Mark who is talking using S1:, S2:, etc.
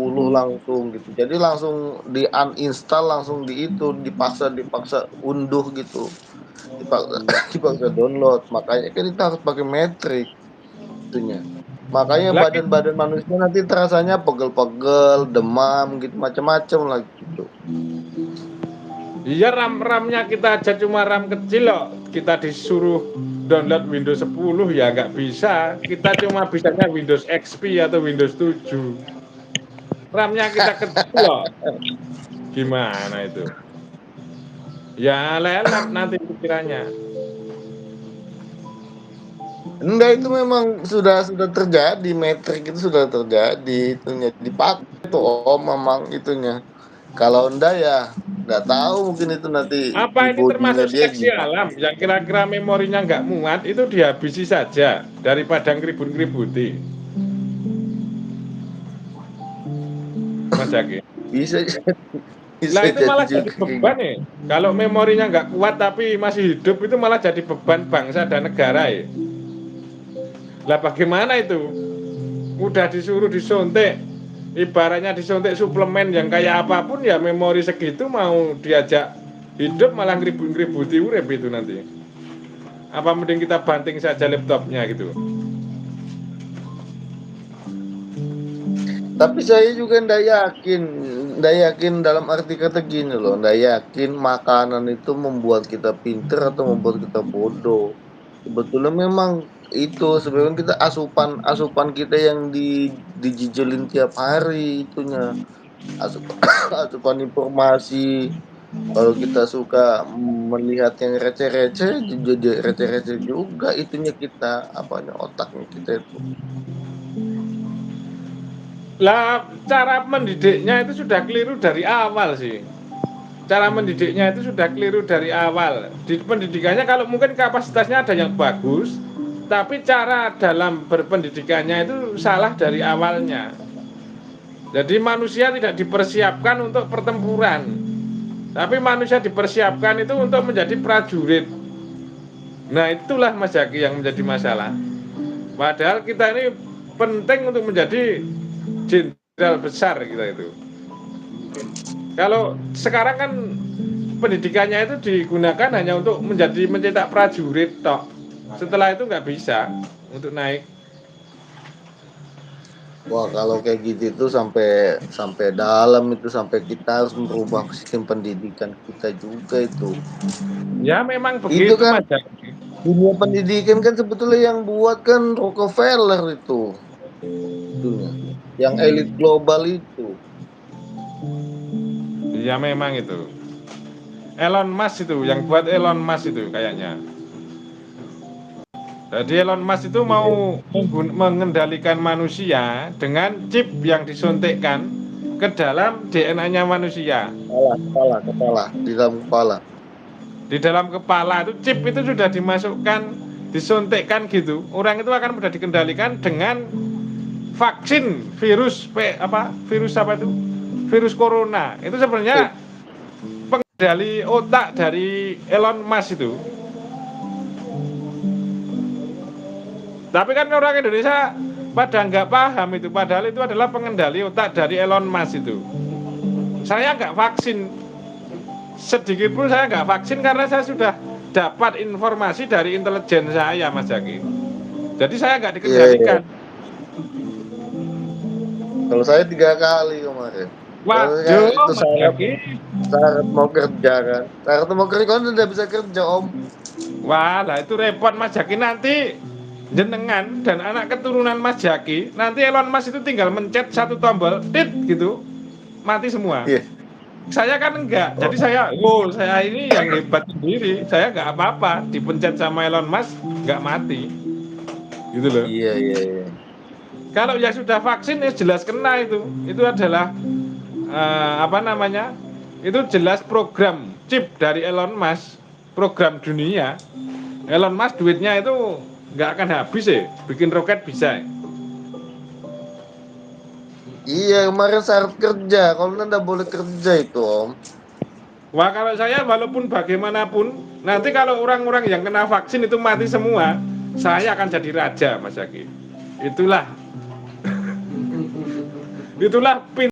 S1: 10 langsung gitu. Jadi langsung di-uninstall, langsung dipaksa unduh gitu. Dipaksa dipaksa download. Makanya kan kita harus pakai metrik itunya. Makanya
S2: Lagi
S1: badan-badan manusia nanti terasanya pegel-pegel, demam gitu, macam-macam lah gitu.
S2: iya, RAM-nya kita aja cuma RAM kecil loh. Kita disuruh download Windows 10 ya nggak bisa. Kita cuma bisanya Windows XP atau Windows 7. RAM-nya kita kecil loh. Gimana itu? Ya lelet nanti pikirannya.
S1: Enggak, itu memang sudah terjadi, metrik itu sudah terjadi, itunya dipakai tuh Om memang itunya. Kalau enggak ya enggak tahu, mungkin itu nanti di
S2: Apa ini
S1: bodinya
S2: termasuk
S1: dia
S2: seleksi
S1: gimana.
S2: alam yang kira-kira memorinya nggak muat itu dihabisi saja daripada ngeribut-ngeributi, Mas Jaki.
S1: Bisa jadi,
S2: Lah
S1: bisa
S2: itu
S1: jadi
S2: malah jadi
S1: juga kayak
S2: beban
S1: gitu.
S2: nih. Kalau memorinya nggak kuat tapi masih hidup itu malah jadi beban bangsa dan negara ya. Lah bagaimana itu? Udah disuruh disuntik, ibaratnya disuntik suplemen yang kayak apapun ya memori segitu mau diajak hidup malah ngeribut-ngeributi urip itu nanti. Apa mending kita banting saja laptopnya gitu.
S1: Tapi saya juga ndak yakin dalam arti kata gini loh, ndak yakin makanan itu membuat kita pinter atau membuat kita bodoh. Sebetulnya memang itu sebenarnya kita asupan asupan kita yang dijijelin tiap hari itunya. Asupan asupan informasi. Kalau kita suka melihat yang receh-receh, jadi receh-receh juga itunya kita, apanya, otaknya kita itu.
S2: Lah cara mendidiknya itu sudah keliru dari awal sih. Cara mendidiknya itu sudah keliru dari awal. Di pendidikannya kalau mungkin kapasitasnya ada yang bagus, tapi cara dalam berpendidikannya itu salah dari awalnya. Jadi manusia tidak dipersiapkan untuk pertempuran, tapi manusia dipersiapkan itu untuk menjadi prajurit. Nah itulah Mas Jaki yang menjadi masalah. Padahal kita ini penting untuk menjadi jenderal besar kita itu. Kalau sekarang kan pendidikannya itu digunakan hanya untuk mencetak prajurit tok. Setelah itu nggak bisa untuk naik.
S1: Wah, kalau kayak gitu itu sampai sampai dalam itu, sampai kita harus merubah sistem pendidikan kita juga itu.
S2: Ya memang
S1: Itu
S2: begitu
S1: kan
S2: Mas Jaki.
S1: dunia pendidikan kan sebetulnya yang buat kan Rockefeller itu, itunya. Yang elit global itu.
S2: Ya memang itu. Elon Musk itu yang buat Elon Musk itu kayaknya. Jadi Elon Musk itu
S1: Iya,
S2: mau mengendalikan manusia dengan chip yang disuntikkan ke dalam DNA-nya manusia.
S1: kepala, di dalam kepala.
S2: Di dalam kepala itu chip itu sudah dimasukkan, disuntikkan gitu. Orang itu akan mudah dikendalikan dengan vaksin virus apa itu? Virus corona. Itu
S1: Chip.
S2: sebenarnya pengendali otak dari Elon Musk itu. Tapi kan orang Indonesia pada nggak paham itu, padahal itu adalah pengendali otak dari Elon Musk itu. Saya nggak vaksin, sedikit pun saya nggak vaksin karena saya sudah dapat informasi dari intelijen saya, Mas Jaki. Jadi saya nggak
S1: Iya, iya.
S2: dikendalikan.
S1: Kalau saya 3 kali kemarin. Soalnya kan
S2: Waduh,
S1: itu
S2: Mas
S1: syarat
S2: Jaki.
S1: syarat mau kerja kan. Syarat mau kerja kan udah bisa kerja Om.
S2: Wah, lah itu repot Mas Jaki, nanti jenengan dan anak keturunan Mas Jaki, nanti Elon Musk itu tinggal mencet satu tombol, tit gitu, mati semua.
S1: Iya.
S2: Saya kan enggak, jadi
S1: Oh,
S2: saya ini yang hebat sendiri, saya enggak apa-apa, dipencet sama Elon Musk enggak mati, gitu loh.
S1: iya, iya, iya.
S2: Kalau yang sudah vaksin ya jelas kena itu adalah apa namanya, itu jelas program chip dari Elon Musk, program dunia. Elon Musk duitnya itu nggak akan habis ya, bikin roket bisa.
S1: Iya, kemarin syarat kerja. Kalau nggak boleh kerja itu Om.
S2: Wah kalau saya walaupun bagaimanapun, nanti kalau orang-orang yang kena vaksin itu mati semua, saya akan jadi raja Mas Zaki. Itulah itulah